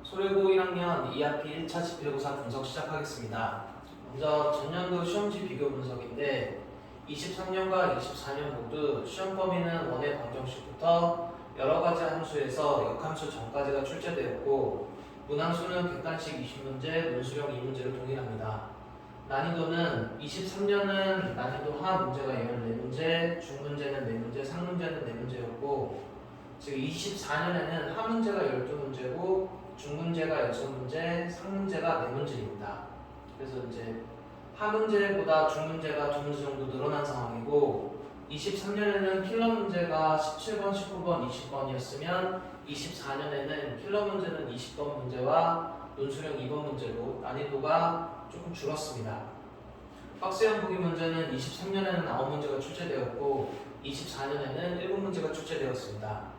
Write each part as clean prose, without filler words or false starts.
소래고 1학년 2학기 1차 지필고사 분석 시작하겠습니다. 먼저 전년도 시험지 비교 분석인데 23년과 24년 모두 시험 범위는 원의 방정식부터 여러가지 함수에서 역함수 전까지가 출제되었고 문항수는 객관식 20문제, 논술형 2문제로 동일합니다. 난이도는 23년은 난이도 하 문제가 14문제, 중문제는 4문제, 상문제는 4문제였고 지금 24년에는 하 문제가 12문제고 중문제가 6문제, 상문제가 4문제입니다. 그래서 이제 하 문제보다 중문제가 2문제 정도 늘어난 상황이고 23년에는 킬러 문제가 17번, 19번, 20번이었으면 24년에는 킬러 문제는 20번 문제와 논술형 2번 문제로 난이도가 조금 줄었습니다. 박스형 보기 문제는 23년에는 9문제가 출제되었고 24년에는 7문제가 출제되었습니다.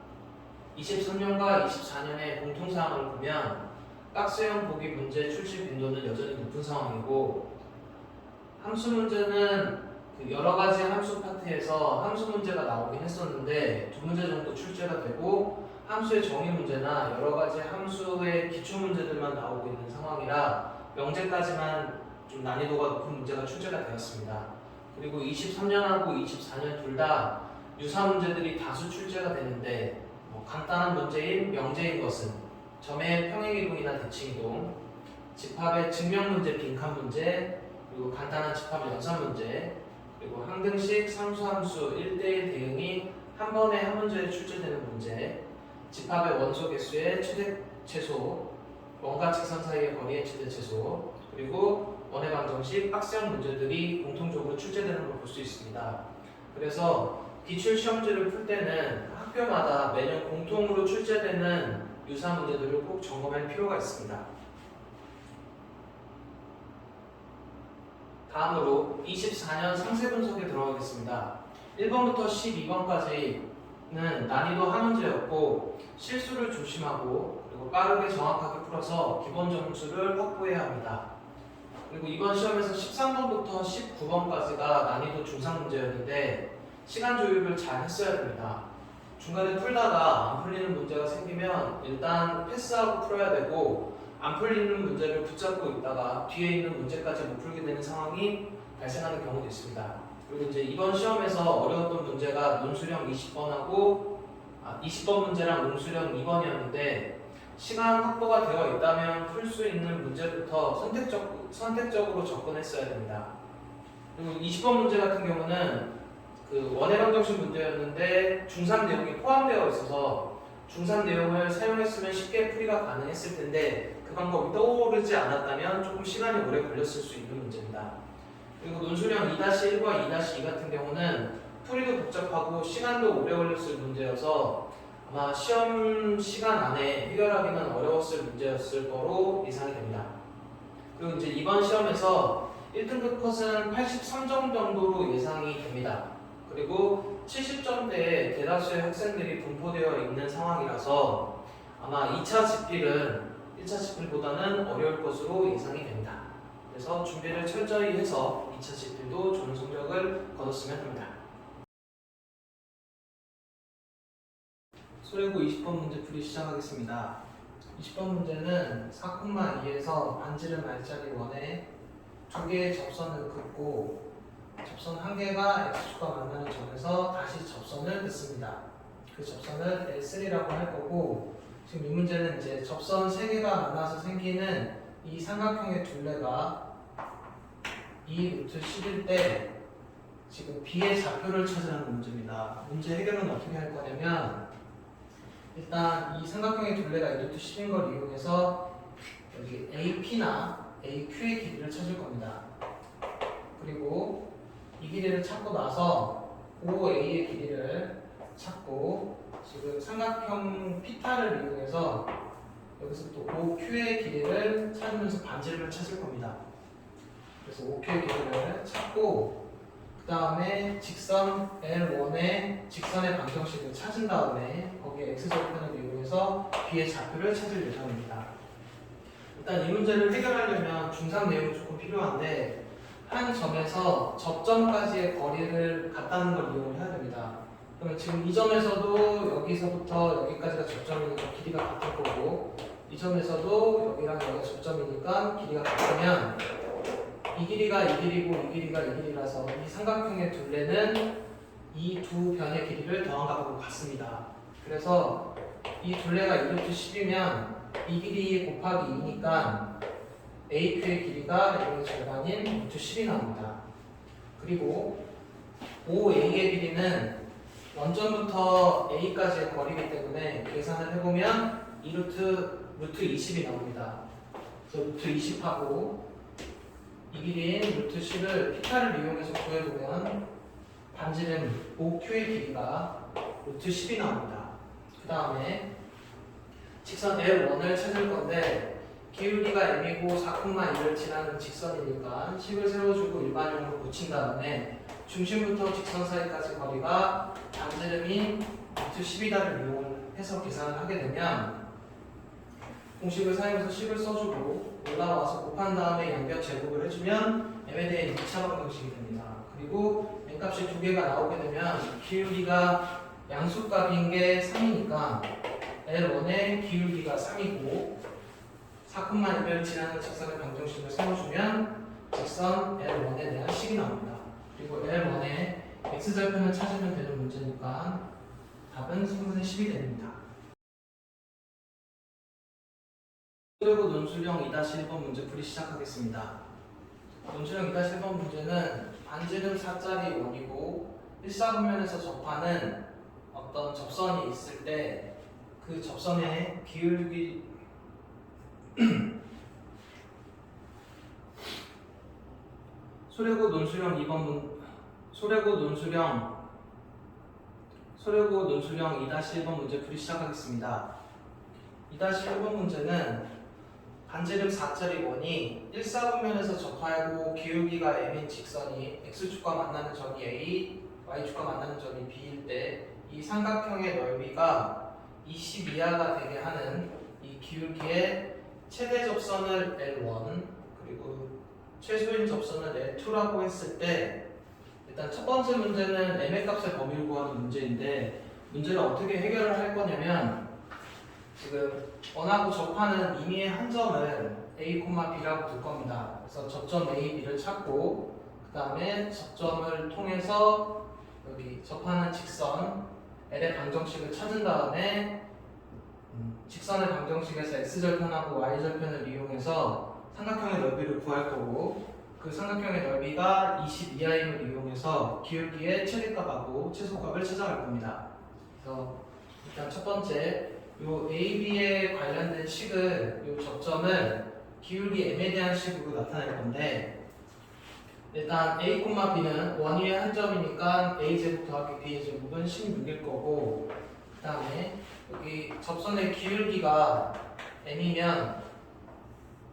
23년과 24년의 공통사항을 보면 박스형 보기 문제 출시 빈도는 여전히 높은 상황이고 함수 문제는 여러가지 함수 파트에서 함수 문제가 나오긴 했었는데 2문제 정도 출제가 되고 함수의 정의 문제나 여러가지 함수의 기초 문제들만 나오고 있는 상황이라 명제까지만 좀 난이도가 높은 문제가 출제가 되었습니다. 그리고 23년하고 24년 둘 다 유사 문제들이 다수 출제가 되는데 간단한 문제인 명제인 것은 점의 평행이동이나 대칭이동, 집합의 증명 문제, 빈칸 문제, 그리고 간단한 집합 연산 문제, 그리고 항등식 상수함수 1대1 대응이 한 번에 한 문제에 출제되는 문제, 집합의 원소 개수의 최대 최소, 원과 직선 사이의 거리의 최대 최소, 그리고 원의 방정식 박스형 문제들이 공통적으로 출제되는 걸 볼 수 있습니다. 그래서 기출 시험지를 풀 때는 학교마다 매년 공통으로 출제되는 유사 문제들을 꼭 점검할 필요가 있습니다. 다음으로 24년 상세 분석에 들어가겠습니다. 1번부터 12번까지는 난이도 한 문제였고 실수를 조심하고 그리고 빠르게 정확하게 풀어서 기본 점수를 확보해야 합니다. 그리고 이번 시험에서 13번부터 19번까지가 난이도 중상 문제였는데 시간 조율을 잘 했어야 됩니다. 중간에 풀다가 안 풀리는 문제가 생기면 일단 패스하고 풀어야 되고 안 풀리는 문제를 붙잡고 있다가 뒤에 있는 문제까지 못 풀게 되는 상황이 발생하는 경우도 있습니다. 그리고 이제 이번 시험에서 어려웠던 문제가 논술형 20번하고 20번 문제랑 논술형 2번이었는데 시간 확보가 되어 있다면 풀 수 있는 문제부터 선택적으로 접근했어야 됩니다. 그리고 20번 문제 같은 경우는 원의 방정식 문제였는데 중상 내용이 포함되어 있어서 중상 내용을 사용했으면 쉽게 풀이가 가능했을 텐데 그 방법이 떠오르지 않았다면 조금 시간이 오래 걸렸을 수 있는 문제입니다. 그리고 논술형 2-1과 2-2 같은 경우는 풀이도 복잡하고 시간도 오래 걸렸을 문제여서 아마 시험 시간 안에 해결하기는 어려웠을 문제였을 거로 예상이 됩니다. 그리고 이제 이번 시험에서 1등급 컷은 83점 정도로 예상이 됩니다. 그리고 70점대에 대다수의 학생들이 분포되어 있는 상황이라서 아마 2차 지필은 1차 지필보다는 어려울 것으로 예상이 됩니다. 그래서 준비를 철저히 해서 2차 지필도 좋은 성적을 거뒀으면 합니다. 소래고 20번 문제 풀이 시작하겠습니다. 20번 문제는 4,2에서 반지름 알짜리 원에 두 개의 접선을 긋고 접선 한 개가 x축과 만나는 점에서 다시 접선을 긋습니다. 그 접선을 L3라고 할 거고 지금 이 문제는 이제 접선 세 개가 만나서 생기는 이 삼각형의 둘레가 2√10일 때 지금 B의 좌표를 찾으라는 문제입니다. 문제 해결은 어떻게 할 거냐면 일단 이 삼각형의 둘레가 2√10인 걸 이용해서 여기 AP나 AQ의 길이를 찾을 겁니다. 그리고 이 길이를 찾고 나서 OA의 길이를 찾고 지금 삼각형 피타를 이용해서 여기서 또 OQ의 길이를 찾으면서 반지름을 찾을 겁니다. 그래서 OQ의 길이를 찾고 그 다음에 직선 L1의 직선의 방정식을 찾은 다음에 거기에 X절편을 이용해서 B의 좌표를 찾을 예정입니다. 일단 이 문제를 해결하려면 중상 내용이 조금 필요한데 한 점에서 접점까지의 거리를 같다는 걸 이용을 해야 됩니다. 그러면 지금 이 점에서도 여기서부터 여기까지가 접점이니까 길이가 같을 거고, 이 점에서도 여기랑 여기가 접점이니까 길이가 같으면 이 길이가 이 길이고 이 길이가 이 길이라서 이 삼각형의 둘레는 이 두 변의 길이를 더한 값하고 같습니다. 그래서 이 둘레가 2루트 10이면 이 길이 곱하기 2니까 AQ의 길이가 여기 절반인 루트 10이 나옵니다. 그리고 OA의 길이는 원점부터 A까지의 거리이기 때문에 계산을 해보면 2루트 20이 나옵니다. 그래서 루트 20하고 이 길이인 루트 10을 피타를 이용해서 구해보면 반지름 OQ의 길이가 루트 10이 나옵니다. 그 다음에 직선 L1을 찾을 건데 기울기가 M이고 4,1을 지나는 직선이니까 식을 세워주고 일반형으로 붙인 다음에 중심부터 직선 사이까지 거리가 반지름인 루트 12다를 이용해서 계산을 하게 되면 공식을 사용해서 식을 써주고 올라와서 곱한 다음에 양변 제곱을 해주면 M에 대해 2차 방정식이 됩니다. 그리고 M값이 두 개가 나오게 되면 기울기가 양수값인 게 3이니까 L1의 기울기가 3이고 4,1을 지나는 직선의 방정식을 세워주면 직선 L1에 대한 식이 나옵니다. 그리고 L1의 x절편을 찾으면 되는 문제니까 답은 3분의 10이 됩니다. 그리고 논술형 2-1번 문제 풀이 시작하겠습니다. 논술형 2-1번 문제는 반지름 4짜리 원이고 1사분면에서 접하는 어떤 접선이 있을 때 그 접선의 기울기 소래고 논술형 2-1번 문제 풀이 시작하겠습니다. 2-1번 문제는 반지름 4짜리 원이 1사분면에서 접하고 기울기가 m인 직선이 x축과 만나는 점이 a, y축과 만나는 점이 b일 때 이 삼각형의 넓이가 20 이하가 되게 하는 이 기울기의 최대 접선을 L1 그리고 최소인 접선을 L2라고 했을 때 일단 첫 번째 문제는 m의 값의 범위를 구하는 문제인데 문제를 어떻게 해결을 할 거냐면 지금 원하고 접하는 임의의 한 점을 A, B라고 둘 겁니다. 그래서 접점 A, B를 찾고 그 다음에 접점을 통해서 여기 접하는 직선 L의 방정식을 찾은 다음에 직선의 방정식에서 X절편하고 Y절편을 이용해서 삼각형의 넓이를 구할 거고 그 삼각형의 넓이가 20 이하임을 이용해서 기울기의 최대값하고 최소값을 찾아갈 겁니다. 그래서 일단 첫 번째 요 AB에 관련된 식을 요 접점을 기울기 M에 대한 식으로 나타낼 건데 일단 A, B는 원위의 한 점이니까 A제곱 더하기 B의 제곱은 16일 거고 그 다음에 여기 접선의 기울기가 M이면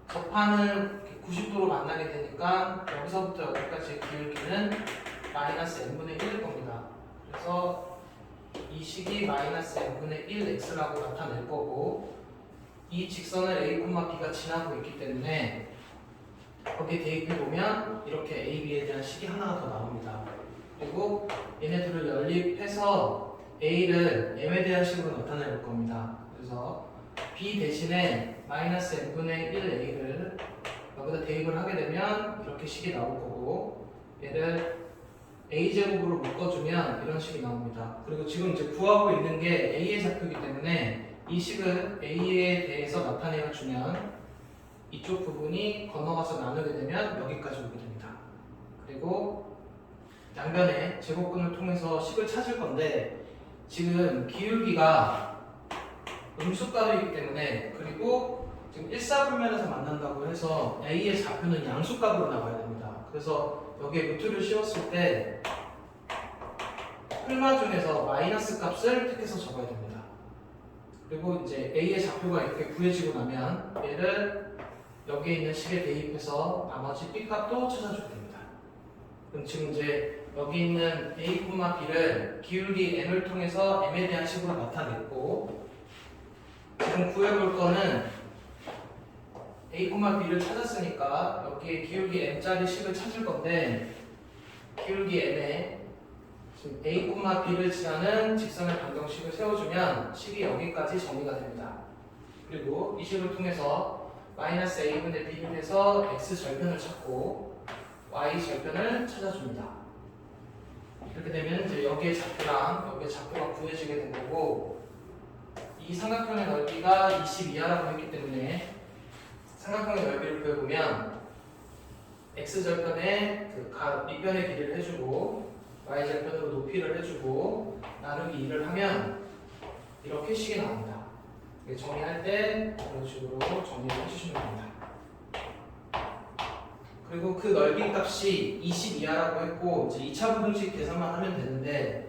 접하는 90도로 만나게 되니까 여기서부터 여기까지의 기울기는 마이너스 N분의 1일 겁니다. 그래서 이 식이 마이너스 N분의 1x라고 나타낼 거고 이 직선을 A, B가 지나고 있기 때문에 거기에 대입해보면 이렇게 A, B에 대한 식이 하나가 더 나옵니다. 그리고 얘네들을 연립해서 A를 M에 대한 식으로 나타낼 겁니다. 그래서 B 대신에 마이너스 N분의 1A를 여기다 대입을 하게 되면 이렇게 식이 나올 거고 얘를 A제곱으로 묶어주면 이런 식이 나옵니다. 그리고 지금 이제 구하고 있는 게 A의 좌표이기 때문에 이 식을 A에 대해서 나타내어 주면 이쪽 부분이 건너가서 나누게 되면 여기까지 오게 됩니다. 그리고 양변의 제곱근을 통해서 식을 찾을 건데 지금 기울기가 음수값이기 때문에 그리고 지금 1사분면에서 만난다고 해서 A의 좌표는 양수값으로 나와야 됩니다. 그래서 여기에 루트를 씌웠을 때 풀마 중에서 마이너스 값을 택해서 적어야 됩니다. 그리고 이제 A의 좌표가 이렇게 구해지고 나면 얘를 여기에 있는 식에 대입해서 나머지 B 값도 찾아줘야 됩니다. 그럼 지금 이제 여기 있는 A, B를 기울기 M을 통해서 M에 대한 식으로 나타냈고 지금 구해볼 거는 A, B를 찾았으니까 여기에 기울기 M짜리 식을 찾을 건데 기울기 M에 지금 A, B를 지나는 직선의 방정식을 세워주면 식이 여기까지 정리가 됩니다. 그리고 이 식을 통해서 마이너스 A분의 B를 해서 X 절편을 찾고 Y 절편을 찾아줍니다. 이렇게 되면 이제 여기의 좌표랑 여기의 좌표가 구해지게 된 거고, 이 삼각형의 넓이가 22하라고 했기 때문에 삼각형의 넓이를 구해보면 X절편에 밑변의 길이를 해주고 Y절편으로 높이를 해주고 나누기 2를 하면 이렇게 식이 나옵니다. 정리할 때 이런 식으로 정리를 해주시면 됩니다. 그리고 그 넓이 값이 22하라고 했고 이제 2차 부등식 계산만 하면 되는데,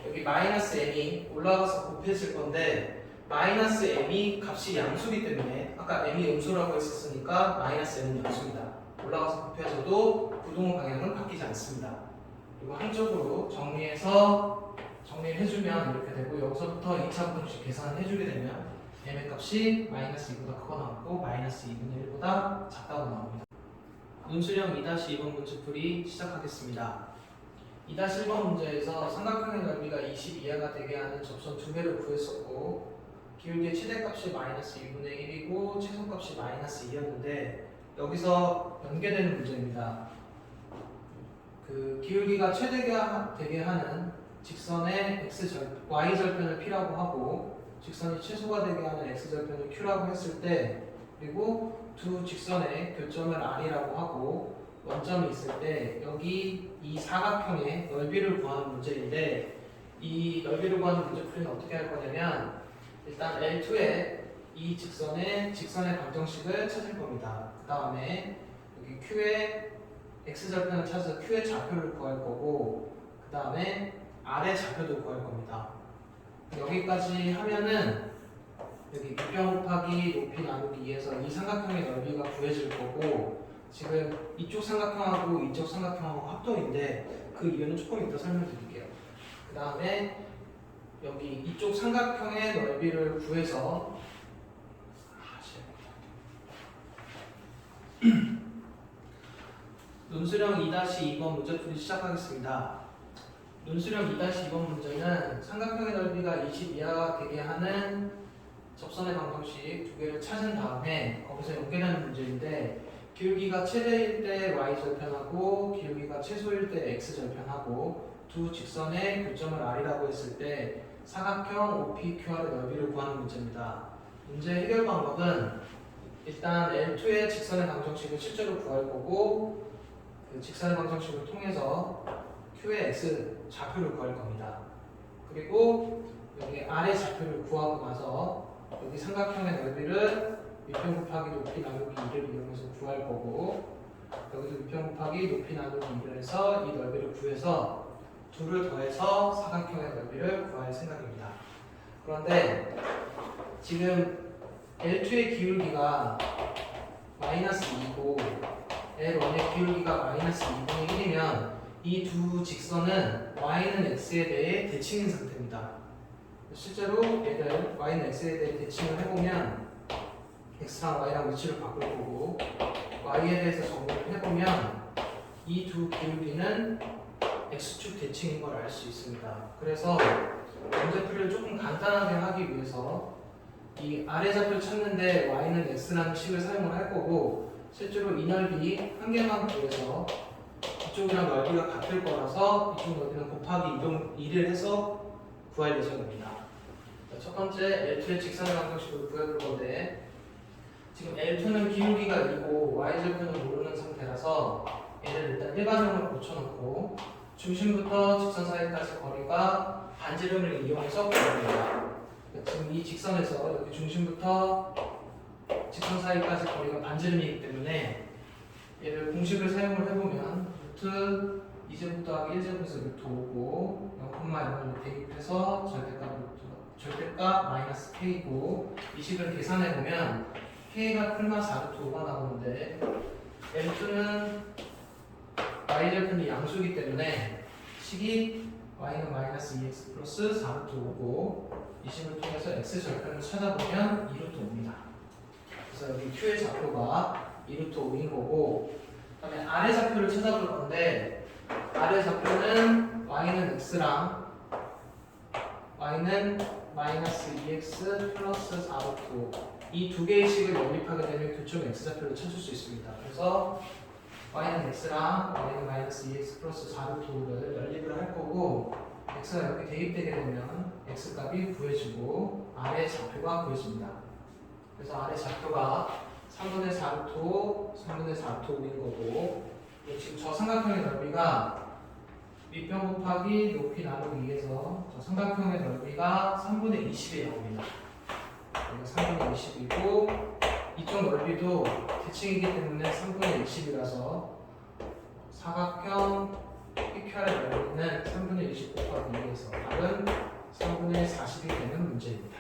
여기 마이너스 m이 올라가서 곱해질 건데 마이너스 m이 값이 양수기 때문에 아까 m이 음수라고 했었으니까 마이너스 m은 양수입니다. 올라가서 곱해져도 구동 방향은 바뀌지 않습니다. 그리고 한쪽으로 정리를 해주면 이렇게 되고, 여기서부터 2차 부등식 계산을 해주게 되면 m의 값이 마이너스 2보다 크거 나오고 마이너스 2분의 1보다 작다고 나옵니다. 문수령 2-2번 문제풀이 시작하겠습니다. 2-1번 문제에서 삼각형의 넓이가 22하가 되게 하는 접선 두 개를 구했었고, 기울기의 최대값이 마이너스 2분의 1이고 최소값이 마이너스 2였는데 여기서 연계되는 문제입니다. 그 기울기가 최대가 되게 하는 직선의 Y절편을 P라고 하고 직선이 최소가 되게 하는 X절편을 Q라고 했을 때, 그리고 두 직선의 교점을 R이라고 하고 원점이 있을 때 여기 이 사각형의 넓이를 구하는 문제인데, 이 넓이를 구하는 문제풀이는 어떻게 할 거냐면 일단 L2에 이 직선의 방정식을 찾을 겁니다. 그 다음에 여기 Q의 X절편을 찾아서 Q의 좌표를 구할 거고, 그 다음에 R의 좌표도 구할 겁니다. 여기까지 하면은 여기 밑변 곱하기 높이 나누기 2에서 이 삼각형의 넓이가 구해질 거고, 지금 이쪽 삼각형하고 이쪽 삼각형하고 합동인데 그 이유는 조금 이따 설명드릴게요. 그 다음에 여기 이쪽 삼각형의 넓이를 구해서 논수령 2-2번 문제풀이 시작하겠습니다. 논수령 2-2번 문제는 삼각형의 넓이가 22하가 되게 하는 접선의 방정식 두 개를 찾은 다음에 거기서 연결하는 문제인데, 기울기가 최대일 때 Y절편하고 기울기가 최소일 때 X절편하고 두 직선의 교점을 R이라고 했을 때 사각형 OPQR의 넓이를 구하는 문제입니다. 문제 해결 방법은 일단 L2의 직선의 방정식을 실제로 구할 거고, 그 직선의 방정식을 통해서 Q의 X 좌표를 구할 겁니다. 그리고 여기 R의 좌표를 구하고 나서 여기 삼각형의 넓이를 밑변 곱하기 높이 나누기 2를 이용해서 구할 거고, 여기도 밑변 곱하기 높이 나누기 2를 해서 이 넓이를 구해서 둘을 더해서 사각형의 넓이를 구할 생각입니다. 그런데 지금 L2의 기울기가 마이너스 2고 L1의 기울기가 마이너스 2분의 1이면 이 두 직선은 Y는 X에 대해 대칭인 상태입니다. 실제로 얘들 Y는 X에 대해 대칭을 해보면 X랑 Y랑 위치를 바꿀 거고, Y에 대해서 정리를 해보면 이 두 기울기는 X축 대칭인 걸 알 수 있습니다. 그래서 문제풀이를 조금 간단하게 하기 위해서 이 아래 좌표를 찾는데 Y는 X라는 식을 사용을 할 거고, 실제로 이 넓이 한 개만 구해서 이쪽이랑 넓이가 같을 거라서 이쪽 넓이는 곱하기 2를 해서 구할 예정입니다. 첫 번째 L2의 직선의 방정식을 구해볼 건데, 지금 L2는 기울기가 2고 Y절편을 모르는 상태라서 얘를 일단 일반형으로 고쳐놓고 중심부터 직선 사이까지 거리가 반지름을 이용해서 구합니다. 지금 이 직선에서 여기 중심부터 직선 사이까지 거리가 반지름이기 때문에 얘를 공식을 사용을 해보면 루트 2제곱 더하기 1제곱에서 루트 5고 0,0을 대입해서 절대값 마이너스 k고, 이 식을 계산해보면 k가 풀마 4루트 5가 나오는데 L2는 y절편이 양수이기 때문에 식이 y는 마이너스 2x 플러스 4루트 5고, 이 식을 통해서 x절편을 찾아보면 2루트 5입니다. 그래서 여기 q의 좌표가 2루트 5인 거고, 그 다음에 r의 좌표를 찾아볼 건데, r의 좌표는 y는 x랑 y는 마이너스 2x 플러스 4루트 이 두 개의 식을 연립하게 되면 교점 x좌표를 찾을 수 있습니다. 그래서 y는 x랑 y는 마이너스 2x 플러스 4루트를 연립을 할 거고 x가 이렇게 대입되게 되면 x값이 구해지고 아래 좌표가 구해집니다. 그래서 아래 좌표가 3분의 4루트 5, 3분의 4루트 5인 거고 지금 저 삼각형의 넓이가 밑변 곱하기 높이 나누기 2에서 저 삼각형의 넓이가 3분의 20이 나옵니다. 여기가 3분의 20이고 이쪽 넓이도 대칭이기 때문에 3분의 20이라서 사각형 PQR의 넓이는 3분의 20 곱하기 2에서 답은 3분의 40이 되는 문제입니다.